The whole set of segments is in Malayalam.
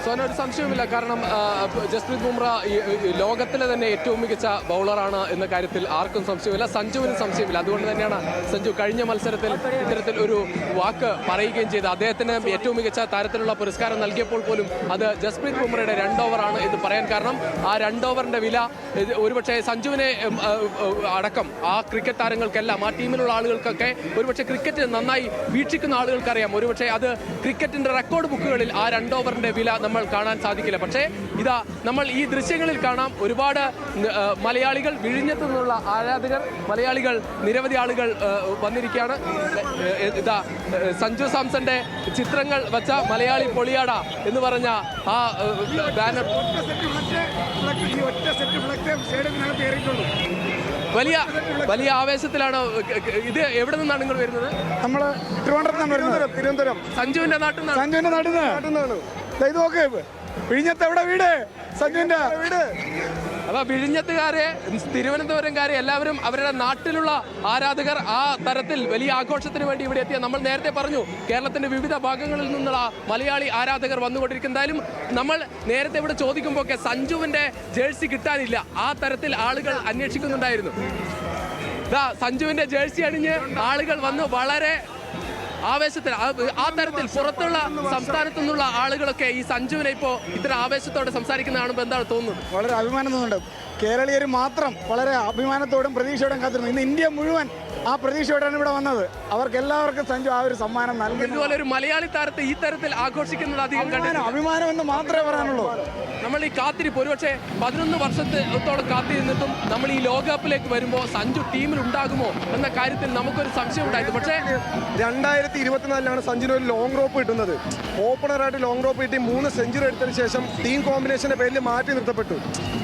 സോന, ഒരു സംശയവുമില്ല. കാരണം ജസ്പ്രീത് ബുംറ ലോകത്തിലെ തന്നെ ഏറ്റവും മികച്ച ബൗളറാണ് എന്ന കാര്യത്തിൽ ആർക്കും സംശയമില്ല, സഞ്ജുവിനും സംശയമില്ല. അതുകൊണ്ട് തന്നെയാണ് സഞ്ജു കഴിഞ്ഞ മത്സരത്തിൽ ഇത്തരത്തിൽ ഒരു വാക്ക് പറയുകയും ചെയ്ത് അദ്ദേഹത്തിന് ഏറ്റവും മികച്ച താരത്തിനുള്ള പുരസ്കാരം നൽകിയപ്പോൾ പോലും അത് ജസ്പ്രീത് ബുംറയുടെ 2 ഓവറാണ് എന്ന് പറയാൻ കാരണം. ആ 2 ഓവറിന്റെ വില ഒരുപക്ഷെ സഞ്ജുവിനെ അടക്കം ആ ക്രിക്കറ്റ് താരങ്ങൾക്കെല്ലാം, ആ ടീമിലുള്ള ആളുകൾക്കൊക്കെ ഒരുപക്ഷെ ക്രിക്കറ്റ് നന്നായി വീക്ഷിക്കുന്ന ആളുകൾക്കറിയാം. ഒരുപക്ഷെ അത് ക്രിക്കറ്റിന്റെ റെക്കോർഡ് ബുക്കുകളിൽ ആ 2 ഓവറിന്റെ വില നമ്മൾ കാണാൻ സാധിക്കില്ല. പക്ഷേ ഇതാ നമ്മൾ ഈ ദൃശ്യങ്ങളിൽ കാണാം, ഒരുപാട് മലയാളികൾ, വിഴിഞ്ഞത്തു നിന്നുള്ള ആരാധകർ, മലയാളികൾ, നിരവധി ആളുകൾ വന്നിരിക്കുകയാണ്. ഇതാ സഞ്ജു സാംസന്റെ ചിത്രങ്ങൾ വച്ച മലയാളി പൊളിയാട എന്ന് പറഞ്ഞ ആ ബാനർ വലിയ ആവേശത്തിലാണ്. ഇത് എവിടെ നിന്നാണ് നിങ്ങൾ വരുന്നത്? നമ്മൾ തിരുവനന്തപുരം. സഞ്ജുവിന്റെ നാട്ടിൽ നിന്നാണ്. ഇത് നോക്ക്, വിഴിഞ്ഞത്ത് എവിടെ വീട്? സഞ്ജുവിന്റെ വീട്. അപ്പൊ വിഴിഞ്ഞത്തുകാരെ, തിരുവനന്തപുരംകാരെ എല്ലാവരും അവരുടെ നാട്ടിലുള്ള ആരാധകർ ആ തരത്തിൽ വലിയ ആഘോഷത്തിന് വേണ്ടി ഇവിടെ എത്തിയ നമ്മൾ നേരത്തെ പറഞ്ഞു, കേരളത്തിന്റെ വിവിധ ഭാഗങ്ങളിൽ നിന്നുള്ള മലയാളി ആരാധകർ വന്നുകൊണ്ടിരിക്കും. എന്തായാലും നമ്മൾ നേരത്തെ ഇവിടെ ചോദിക്കുമ്പോൾ ഒക്കെ സഞ്ജുവിന്റെ ജേഴ്സി കിട്ടാനില്ല, ആ തരത്തിൽ ആളുകൾ അന്വേഷിക്കുന്നുണ്ടായിരുന്നു. സഞ്ജുവിന്റെ ജേഴ്സി അണിഞ്ഞ് ആളുകൾ വന്ന് വളരെ ആവേശത്തിൽ, ആ തരത്തിൽ പുറത്തുള്ള സംസ്ഥാനത്തു നിന്നുള്ള ആളുകളൊക്കെ ഈ സഞ്ജുവിനെ ഇപ്പോൾ ഇത്ര ആവേശത്തോടെ സംസാരിക്കുന്ന കാണുമ്പോൾ എന്താണ് തോന്നുന്നത്? വളരെ അഭിമാനം തോന്നുന്നുണ്ട്. കേരളീയർ മാത്രം വളരെ അഭിമാനത്തോടും പ്രതീക്ഷയോടും കാത്തിരുന്നു. ഇന്ന് ഇന്ത്യ മുഴുവൻ ആ പ്രതീക്ഷയോടാണ് ഇവിടെ വന്നത്. അവർക്ക് എല്ലാവർക്കും സഞ്ജു ആ ഒരു സമ്മാനം നൽകി. ഇതുപോലെ ഒരു മലയാളി താരത്തെ ഈ തരത്തിൽ ആഘോഷിക്കുന്നത് അധികം കണ്ടില്ല. അഭിമാനം എന്ന് മാത്രമേ പറയാനുള്ളൂ. നമ്മൾ ഈ കാത്തിരിപ്പ് ഒരുപക്ഷെ 11 വർഷത്തോളം കാത്തിരുന്നിട്ടും നമ്മൾ ഈ ലോകകപ്പിലേക്ക് വരുമ്പോൾ സഞ്ജു ടീമിൽ ഉണ്ടാകുമോ എന്ന കാര്യത്തിൽ നമുക്കൊരു സംശയം ഉണ്ടായിരുന്നു. പക്ഷേ 2024 സഞ്ജുവിന് ഒരു ലോങ് റോപ്പ് കിട്ടുന്നത്. ഓപ്പണറായിട്ട് ലോങ് റോപ്പ് കിട്ടി 3 സെഞ്ചുറി എടുത്തതിന് ശേഷം ടീം കോമ്പിനേഷന്റെ പേരിൽ മാറ്റി നിർത്തപ്പെട്ടു.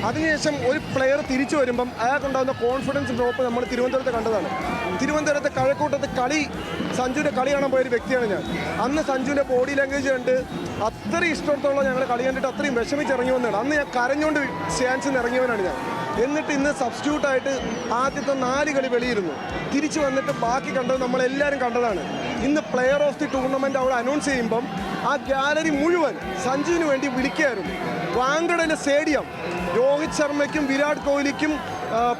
അതിനുശേഷം ഒരു പ്ലെയർ തിരിച്ചു വരുമ്പം അയാൾക്കുണ്ടാകുന്ന കോൺഫിഡൻസ് ഡ്രോപ്പ് നമ്മൾ തിരുവനന്തപുരത്ത് കണ്ടതാണ്. തിരുവനന്തപുരത്തെ കഴക്കൂട്ടത്ത് സഞ്ജുവിന്റെ കളി കാണാൻ പോയൊരു വ്യക്തിയാണ് ഞാൻ. അന്ന് സഞ്ജുവിന്റെ ബോഡി ലാംഗ്വേജ് കണ്ട് അത്രയും ഇഷ്ടത്തോളം ഞങ്ങൾ കളി കണ്ടിട്ട് അത്രയും വിഷമിച്ചിറങ്ങി വന്നതാണ്. അന്ന് ഞാൻ കരഞ്ഞുകൊണ്ട് സ്റ്റാൻഡ്സിൽ നിന്ന് ഇറങ്ങിയവനാണ് ഞാൻ. എന്നിട്ട് ഇന്ന് സബ്സ്റ്റിറ്റ്യൂട്ടായിട്ട് ആദ്യത്തെ 4 കളി വെളിയിരുന്നു. തിരിച്ചു വന്നിട്ട് ബാക്കി കണ്ടത് നമ്മളെല്ലാവരും കണ്ടതാണ്. ഇന്ന് പ്ലെയർ ഓഫ് ദി ടൂർണമെന്റ് അവിടെ അനൗൺസ് ചെയ്യുമ്പം ആ ഗാലറി മുഴുവൻ സഞ്ജുവിന് വേണ്ടി വിളിക്കുകയായിരുന്നു. വാങ്കഡയിലെ സ്റ്റേഡിയം രോഹിത് ശർമ്മയ്ക്കും വിരാട് കോഹ്ലിക്കും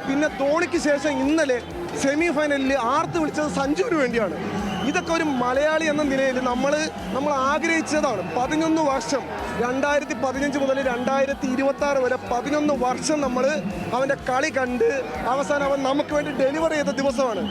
പിന്നെ ധോണിക്ക് ശേഷം ഇന്നലെ സെമി ഫൈനലിൽ ആർത്ത് വിളിച്ചത് സഞ്ജുവിന് വേണ്ടിയാണ്. ഇതൊക്കെ ഒരു മലയാളി എന്ന നിലയിൽ നമ്മൾ ആഗ്രഹിച്ചതാണ്. 11 വർഷം, 2015 മുതൽ 2026 വരെ 11 വർഷം നമ്മൾ അവൻ്റെ കളി കണ്ട് അവസാനം അവൻ നമുക്ക് വേണ്ടി ഡെലിവർ ചെയ്ത ദിവസമാണ്.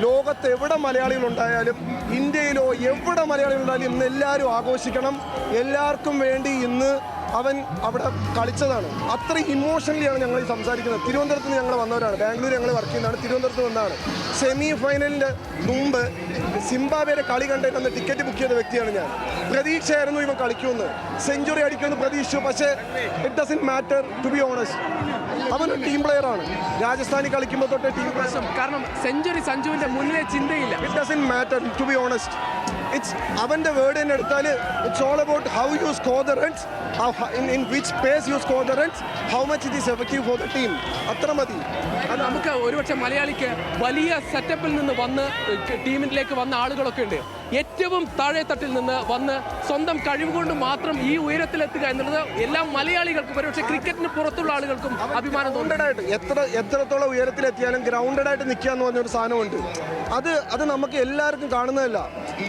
ലോകത്ത് എവിടെ മലയാളികളുണ്ടായാലും, ഇന്ത്യയിലോ എവിടെ മലയാളികളുണ്ടായാലും ഇന്ന് എല്ലാവരും ആഘോഷിക്കണം. എല്ലാവർക്കും വേണ്ടി ഇന്ന് അവൻ അവിടെ കളിച്ചതാണ്. അത്ര ഇമോഷണലിയാണ് ഞങ്ങൾ ഈ സംസാരിക്കുന്നത്. തിരുവനന്തപുരത്ത് നിന്ന് ഞങ്ങൾ വന്നവരാണ്, ബാംഗ്ലൂർ ഞങ്ങൾ വർക്ക് ചെയ്യുന്നതാണ്, തിരുവനന്തപുരത്ത് വന്നതാണ്. സെമി ഫൈനലിൻ്റെ മുമ്പ് സിംബാബ്വേയുടെ കളി കണ്ടിട്ട് ടിക്കറ്റ് ബുക്ക് ചെയ്ത വ്യക്തിയാണ് ഞാൻ. പ്രതീക്ഷയായിരുന്നു ഇവൻ കളിക്കുമെന്ന്, സെഞ്ചുറി അടിക്കുമെന്ന് പ്രതീക്ഷിച്ചു. പക്ഷേ it doesn't matter to be honest. അവനൊരു ടീം പ്ലെയറാണ്. രാജസ്ഥാനിൽ കളിക്കുമ്പോൾ തൊട്ടേ ടീം പ്രശ്നം. കാരണം സെഞ്ചുറി സഞ്ജുവിന്റെ മുന്നിലെ ചിന്തയില്ല. It doesn't matter to be honest. അവൻ്റെ വേർഡ് തന്നെ എടുത്താൽ it's all about how you score the runs, in which pace you score the runs, how much it is effective for the team. അത്ര മതി. അത് നമുക്ക് ഒരുപക്ഷെ മലയാളിക്ക് വലിയ സെറ്റപ്പിൽ നിന്ന് വന്ന് ടീമിലേക്ക് വന്ന ആളുകളൊക്കെ ഉണ്ട്. ഏറ്റവും താഴെ തട്ടിൽ നിന്ന് വന്ന് സ്വന്തം കഴിവ് കൊണ്ട് മാത്രം ഈ ഉയരത്തിലെത്തുക എന്നുള്ളത് എല്ലാ മലയാളികൾക്കും, ഒരുപക്ഷെ ക്രിക്കറ്റിന് പുറത്തുള്ള ആളുകൾക്കും അഭിമാനം. ഗ്രൗണ്ടഡായിട്ട് എത്രത്തോളം ഉയരത്തിലെത്തിയാലും ഗ്രൗണ്ടഡായിട്ട് നിൽക്കുക എന്ന് പറഞ്ഞൊരു സാധനമുണ്ട്. അത് നമുക്ക് എല്ലാവർക്കും കാണുന്നതല്ല.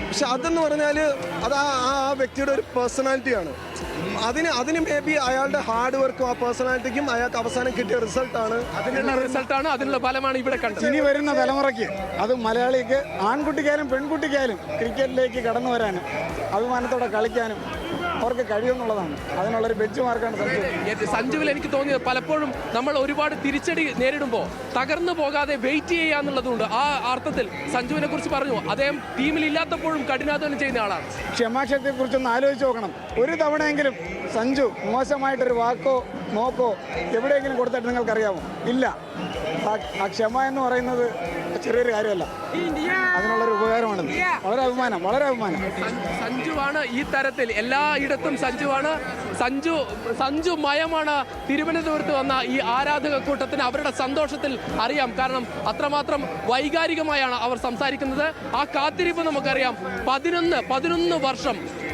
പക്ഷെ അതെന്ന് പറഞ്ഞാൽ അത് ആ വ്യക്തിയുടെ ഒരു പേഴ്സണാലിറ്റിയാണ്. അതിന് മേ ബി അയാളുടെ ഹാർഡ് വർക്കും ആ പേഴ്സണാലിറ്റിക്കും അയാൾക്ക് അവസാനം കിട്ടിയ റിസൾട്ടാണ്. അതിനുള്ള ഫലമാണ് ഇവിടെ കണ്ടത്. ഇനി വരുന്ന തലമുറയ്ക്ക്, അത് മലയാളിക്ക് ആൺകുട്ടിക്കായാലും പെൺകുട്ടിക്കായാലും ക്രിക്കറ്റിലേക്ക് കടന്നു വരാനും അഭിമാനത്തോടെ കളിക്കാനും അവർക്ക് കഴിയുമെന്നുള്ളതാണ്. അതിനുള്ളൊരു ബെഞ്ച് മാർക്കാണ് സഞ്ജുവിൽ എനിക്ക് തോന്നിയത്. പലപ്പോഴും നമ്മൾ ഒരുപാട് തിരിച്ചടി നേരിടുമ്പോൾ തകർന്നു പോകാതെ വെയിറ്റ് ചെയ്യുക എന്നുള്ളതുകൊണ്ട് ആ അർത്ഥത്തിൽ സഞ്ജുവിനെ കുറിച്ച് പറഞ്ഞു. അദ്ദേഹം ടീമിൽ ഇല്ലാത്തപ്പോഴും കഠിനാധ്വാനം ചെയ്യുന്ന ആളാണ്. ക്ഷമാശക്തിയെക്കുറിച്ചൊന്ന് ആലോചിച്ച് നോക്കണം. ഒരു തവണയെങ്കിലും സഞ്ജു മോശമായിട്ടൊരു വാക്കോ നോക്കോ എവിടെയെങ്കിലും കൊടുത്തിട്ട് നിങ്ങൾക്കറിയാമോ? ഇല്ല. ആ ക്ഷമ എന്ന് പറയുന്നത് ചെറിയൊരു കാര്യമല്ല. അതിനുള്ളൊരു ഉപകാരമാണിത്. വളരെ അഭിമാനം, വളരെ അഭിമാനം. സഞ്ജുവാണ് ഈ തരത്തിൽ എല്ലായിടത്തും സഞ്ജുവാണ്. സഞ്ജു മയമാണ് തിരുവനന്തപുരത്ത് വന്ന ഈ ആരാധക കൂട്ടത്തിന് അവരുടെ സന്തോഷത്തിൽ അറിയാം. കാരണം അത്രമാത്രം വൈകാരികമായാണ് അവർ സംസാരിക്കുന്നത്. ആ കാത്തിരിപ്പ് നമുക്കറിയാം.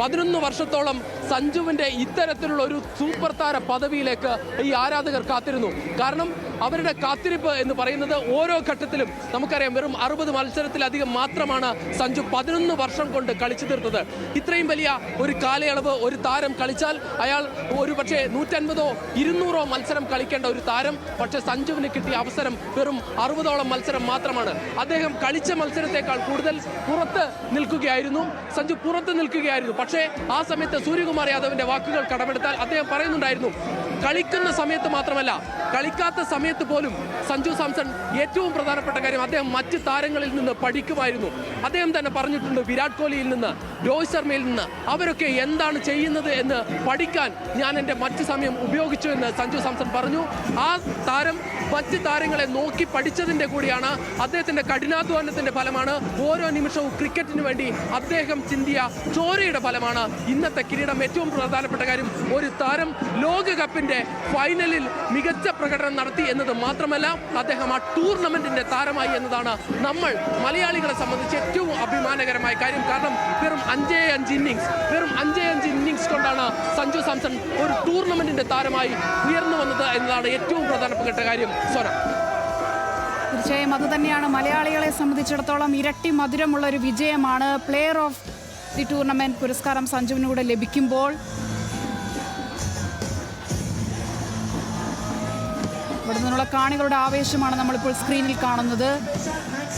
11 വർഷത്തോളം സഞ്ജുവിൻ്റെ ഇത്തരത്തിലുള്ള ഒരു സൂപ്പർ താര പദവിയിലേക്ക് ഈ ആരാധകർ കാത്തിരുന്നു. കാരണം അവരുടെ കാത്തിരിപ്പ് എന്ന് പറയുന്നത് ഓരോ ഘട്ടത്തിലും നമുക്കറിയാം. വെറും 60 മത്സരത്തിലധികം മാത്രമാണ് സഞ്ജു 11 വർഷം കൊണ്ട് കളിച്ചു തീർത്തത്. ഇത്രയും വലിയ ഒരു കാലയളവ് ഒരു താരം കളിച്ചാൽ അയാൾ ഒരു പക്ഷേ 150 200 മത്സരം കളിക്കേണ്ട ഒരു താരം. പക്ഷേ സഞ്ജുവിന് കിട്ടിയ അവസരം വെറും 60ഓളം മത്സരം മാത്രമാണ്. അദ്ദേഹം കളിച്ച മത്സരത്തെക്കാൾ കൂടുതൽ പുറത്ത് നിൽക്കുകയായിരുന്നു. സഞ്ജു പുറത്ത് നിൽക്കുകയായിരുന്നു. പക്ഷേ ആ സമയത്ത് സൂര്യകുമാർ യാദവിന്റെ വാക്കുകൾ കടമെടുത്താൽ അദ്ദേഹം പറയുന്നുണ്ടായിരുന്നു, കളിക്കുന്ന സമയത്ത് മാത്രമല്ല കളിക്കാത്ത സമയത്ത് പോലും സഞ്ജു സാംസൺ ഏറ്റവും പ്രധാനപ്പെട്ട കാര്യം അദ്ദേഹം മറ്റ് താരങ്ങളിൽ നിന്ന് പഠിക്കുമായിരുന്നു. അദ്ദേഹം തന്നെ പറഞ്ഞിട്ടുണ്ട്, വിരാട് കോഹ്ലിയിൽ നിന്ന്, രോഹിത് ശർമ്മയിൽ നിന്ന് അവരൊക്കെ എന്താണ് ചെയ്യുന്നത് എന്ന് പഠിക്കാൻ ഞാൻ എൻ്റെ മറ്റ് സമയം ഉപയോഗിച്ചു എന്ന് സഞ്ജു സാംസൺ പറഞ്ഞു. ആ താരം മറ്റ് താരങ്ങളെ നോക്കി പഠിച്ചതിൻ്റെ കൂടിയാണ്. അദ്ദേഹത്തിൻ്റെ കഠിനാധ്വാനത്തിൻ്റെ ഫലമാണ്. ഓരോ നിമിഷവും ക്രിക്കറ്റിന് വേണ്ടി അദ്ദേഹം ചിന്തിയ ചോരയുടെ ഫലമാണ് ഇന്നത്തെ കിരീടം. ഏറ്റവും പ്രധാനപ്പെട്ട കാര്യം, ഒരു താരം ലോകകപ്പിൻ്റെ ഫൈനലിൽ മികച്ച പ്രകടനം നടത്തി എന്നത് മാത്രമല്ല, അദ്ദേഹം ആ ടൂർണമെന്റിന്റെ താരമായി എന്നതാണ് നമ്മൾ മലയാളികളെ സംബന്ധിച്ച് ഏറ്റവും അഭിമാനകരമായ കാര്യം. കാരണം വെറും 5 ഇന്നിങ്സ് കൊണ്ടാണ് സഞ്ജു സാംസൺ ഒരു ടൂർണമെന്റിന്റെ താരമായി ഉയർന്നു വന്നത് എന്നതാണ് ഏറ്റവും പ്രധാനപ്പെട്ട കാര്യം. സോന, തീർച്ചയായും അതുതന്നെയാണ് മലയാളികളെ സംബന്ധിച്ചിടത്തോളം ഇരട്ടി മധുരമുള്ള ഒരു വിജയമാണ്. പ്ലെയർ ഓഫ് ദി ടൂർണമെന്റ് പുരസ്കാരം സഞ്ജുവിനൂടെ ലഭിക്കുമ്പോൾ ഇവിടെ നിന്നുള്ള കാണികളുടെ ആവേശമാണ് നമ്മളിപ്പോൾ സ്ക്രീനിൽ കാണുന്നത്.